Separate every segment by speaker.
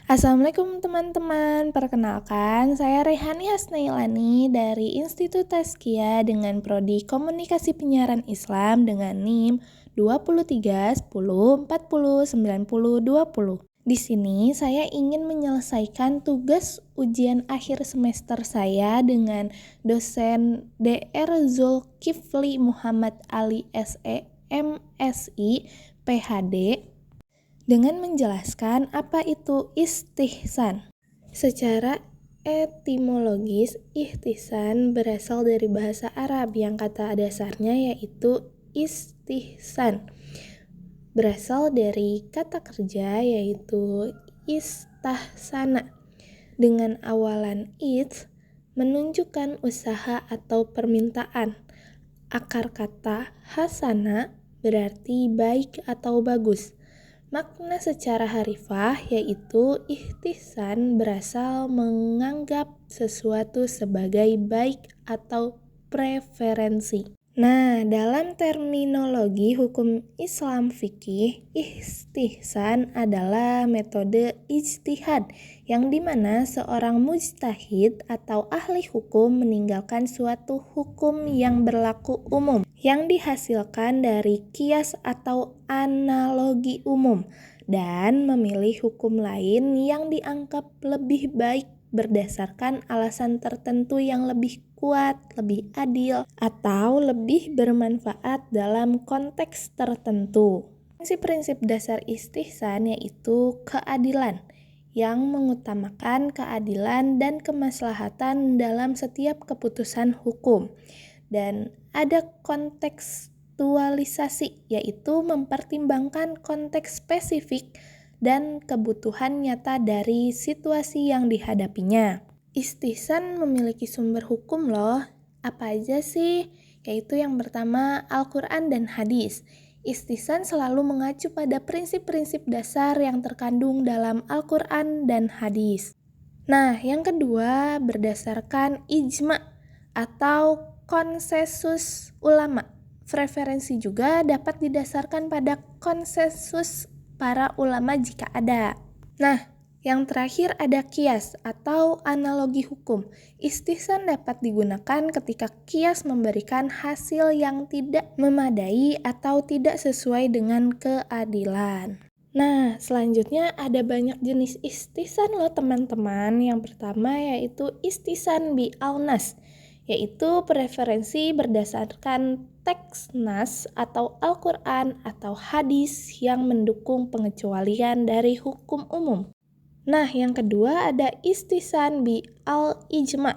Speaker 1: Assalamualaikum teman-teman, perkenalkan saya Rehani Hasnailani dari Institut Tazkiyah dengan Prodi Komunikasi Penyiaran Islam dengan NIM 23 10 40 90 20. Di sini saya ingin menyelesaikan tugas ujian akhir semester saya dengan dosen Dr. Zulkifli Muhammad Ali SE MSI PhD dengan menjelaskan apa itu istihsan. Secara etimologis, ihtisan berasal dari bahasa Arab yang kata dasarnya yaitu istihsan. Berasal dari kata kerja yaitu istahsana. Dengan awalan it menunjukkan usaha atau permintaan. Akar kata hasana berarti baik atau bagus. Makna secara harfiah yaitu ihtisan berasal menganggap sesuatu sebagai baik atau preferensi. Nah, dalam terminologi hukum Islam fikih, istihsan adalah metode ijtihad yang dimana seorang mujtahid atau ahli hukum meninggalkan suatu hukum yang berlaku umum yang dihasilkan dari kias atau analogi umum dan memilih hukum lain yang dianggap lebih baik berdasarkan alasan tertentu yang lebih kuat, lebih adil, atau lebih bermanfaat dalam konteks tertentu. Prinsip-prinsip dasar istihsan yaitu keadilan, yang mengutamakan keadilan dan kemaslahatan dalam setiap keputusan hukum. Dan ada kontekstualisasi, yaitu mempertimbangkan konteks spesifik dan kebutuhan nyata dari situasi yang dihadapinya. Istihsan memiliki sumber hukum loh. Apa aja sih? Yaitu yang pertama Al-Quran dan hadis. Istihsan selalu mengacu pada prinsip-prinsip dasar yang terkandung dalam Al-Quran dan hadis. Nah, yang kedua berdasarkan ijma atau konsensus ulama. Preferensi juga dapat didasarkan pada konsensus para ulama jika ada. Nah, yang terakhir ada kias atau analogi hukum. Istihsan dapat digunakan ketika kias memberikan hasil yang tidak memadai atau tidak sesuai dengan keadilan. Nah, selanjutnya ada banyak jenis istihsan loh teman-teman. Yang pertama yaitu istihsan bi al-nas, yaitu preferensi berdasarkan teks nas atau Al-Quran atau hadis yang mendukung pengecualian dari hukum umum. Nah, yang kedua ada istihsan bi al-ijma,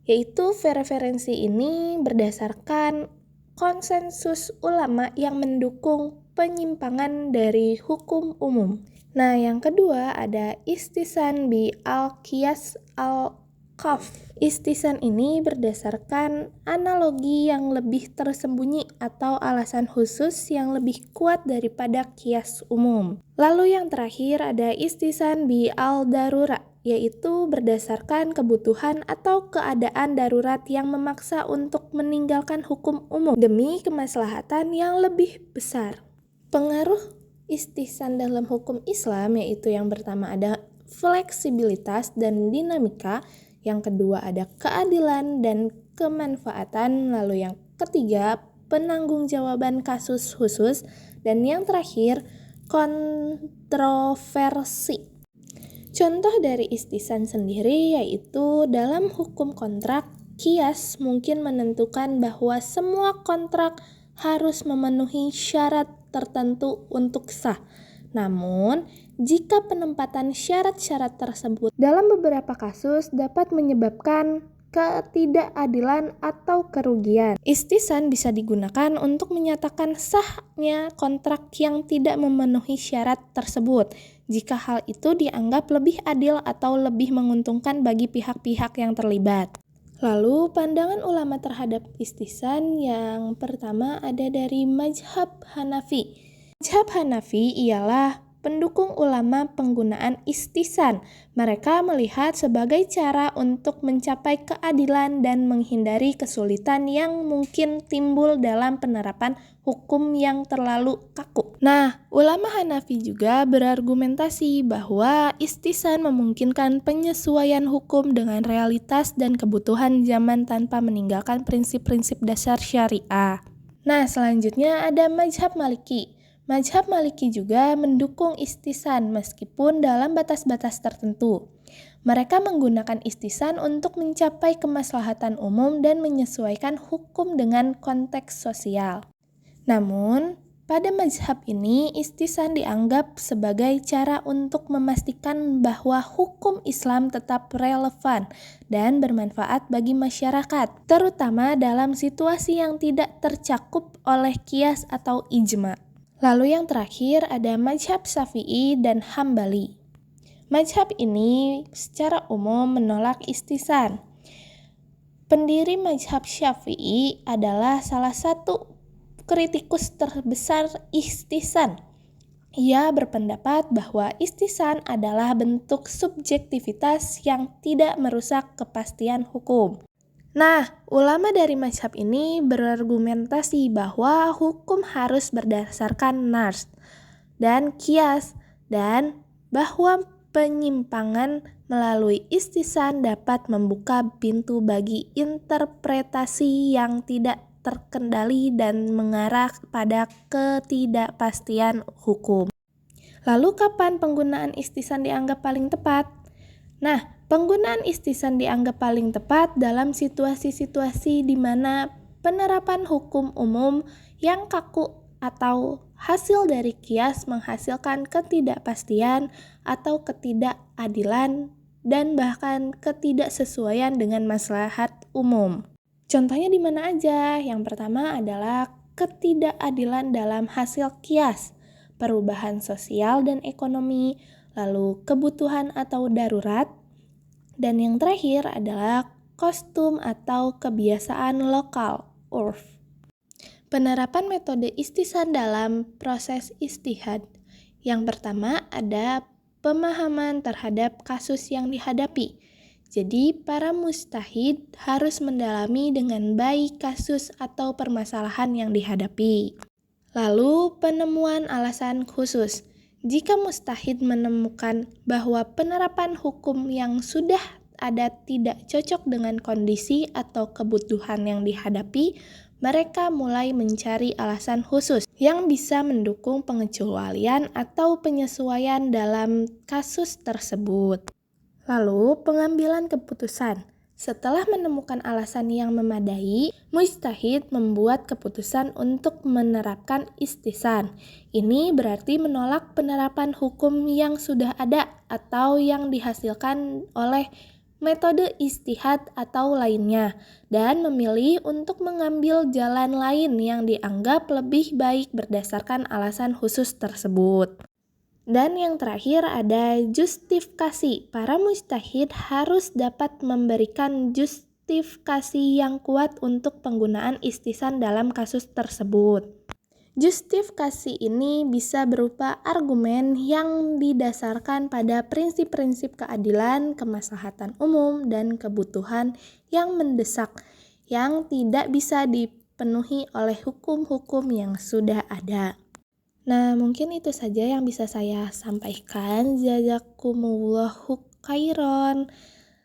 Speaker 1: yaitu preferensi ini berdasarkan konsensus ulama yang mendukung penyimpangan dari hukum umum. Nah, yang kedua ada istihsan bi al-qiyas al-qaf. Istihsan ini berdasarkan analogi yang lebih tersembunyi atau alasan khusus yang lebih kuat daripada kias umum. Lalu yang terakhir ada istihsan bi al-darura, yaitu berdasarkan kebutuhan atau keadaan darurat yang memaksa untuk meninggalkan hukum umum demi kemaslahatan yang lebih besar. Pengaruh istihsan dalam hukum Islam yaitu yang pertama ada fleksibilitas dan dinamika, yang kedua ada keadilan dan kemanfaatan, lalu yang ketiga penanggung-jawaban kasus khusus, dan yang terakhir kontroversi. Contoh dari istihsan sendiri yaitu dalam hukum kontrak, kias mungkin menentukan bahwa semua kontrak harus memenuhi syarat tertentu untuk sah. Namun, jika penempatan syarat-syarat tersebut dalam beberapa kasus dapat menyebabkan ketidakadilan atau kerugian, istihsan bisa digunakan untuk menyatakan sahnya kontrak yang tidak memenuhi syarat tersebut jika hal itu dianggap lebih adil atau lebih menguntungkan bagi pihak-pihak yang terlibat. Lalu pandangan ulama terhadap istihsan yang pertama ada dari mazhab Hanafi. Mazhab Hanafi ialah pendukung ulama penggunaan istisan. Mereka melihat sebagai cara untuk mencapai keadilan dan menghindari kesulitan yang mungkin timbul dalam penerapan hukum yang terlalu kaku. Nah, ulama Hanafi juga berargumentasi bahwa istisan memungkinkan penyesuaian hukum dengan realitas dan kebutuhan zaman tanpa meninggalkan prinsip-prinsip dasar syariah. Nah, selanjutnya ada mazhab Maliki. Mazhab Maliki juga mendukung istisan meskipun dalam batas-batas tertentu. Mereka menggunakan istisan untuk mencapai kemaslahatan umum dan menyesuaikan hukum dengan konteks sosial. Namun, pada mazhab ini istisan dianggap sebagai cara untuk memastikan bahwa hukum Islam tetap relevan dan bermanfaat bagi masyarakat, terutama dalam situasi yang tidak tercakup oleh qiyas atau ijma. Lalu yang terakhir ada mazhab Syafi'i dan Hambali. Mazhab ini secara umum menolak istisan. Pendiri mazhab Syafi'i adalah salah satu kritikus terbesar istisan. Ia berpendapat bahwa istisan adalah bentuk subjektivitas yang tidak merusak kepastian hukum. Nah, ulama dari mazhab ini berargumentasi bahwa hukum harus berdasarkan nas dan qiyas dan bahwa penyimpangan melalui istisan dapat membuka pintu bagi interpretasi yang tidak terkendali dan mengarah pada ketidakpastian hukum. Lalu kapan penggunaan istisan dianggap paling tepat? Nah, penggunaan istisan dianggap paling tepat dalam situasi-situasi di mana penerapan hukum umum yang kaku atau hasil dari qiyas menghasilkan ketidakpastian atau ketidakadilan dan bahkan ketidaksesuaian dengan maslahat umum. Contohnya di mana aja? Yang pertama adalah ketidakadilan dalam hasil qiyas, perubahan sosial dan ekonomi, lalu kebutuhan atau darurat, dan yang terakhir adalah kostum atau kebiasaan lokal, urf. Penerapan metode istisan dalam proses ijtihad. Yang pertama ada pemahaman terhadap kasus yang dihadapi. Jadi, para mujtahid harus mendalami dengan baik kasus atau permasalahan yang dihadapi. Lalu, penemuan alasan khusus. Jika mujtahid menemukan bahwa penerapan hukum yang sudah ada tidak cocok dengan kondisi atau kebutuhan yang dihadapi, mereka mulai mencari alasan khusus yang bisa mendukung pengecualian atau penyesuaian dalam kasus tersebut. Lalu, pengambilan keputusan. Setelah menemukan alasan yang memadai, mujtahid membuat keputusan untuk menerapkan istisan. Ini berarti menolak penerapan hukum yang sudah ada atau yang dihasilkan oleh metode ijtihad atau lainnya, dan memilih untuk mengambil jalan lain yang dianggap lebih baik berdasarkan alasan khusus tersebut. Dan yang terakhir ada justifikasi. Para mujtahid harus dapat memberikan justifikasi yang kuat untuk penggunaan istisan dalam kasus tersebut. Justifikasi ini bisa berupa argumen yang didasarkan pada prinsip-prinsip keadilan, kemaslahatan umum, dan kebutuhan yang mendesak yang tidak bisa dipenuhi oleh hukum-hukum yang sudah ada. Nah, mungkin itu saja yang bisa saya sampaikan. Jazakumullahu khairon.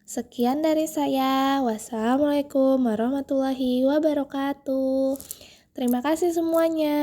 Speaker 1: Sekian dari saya. Wassalamualaikum warahmatullahi wabarakatuh. Terima kasih semuanya.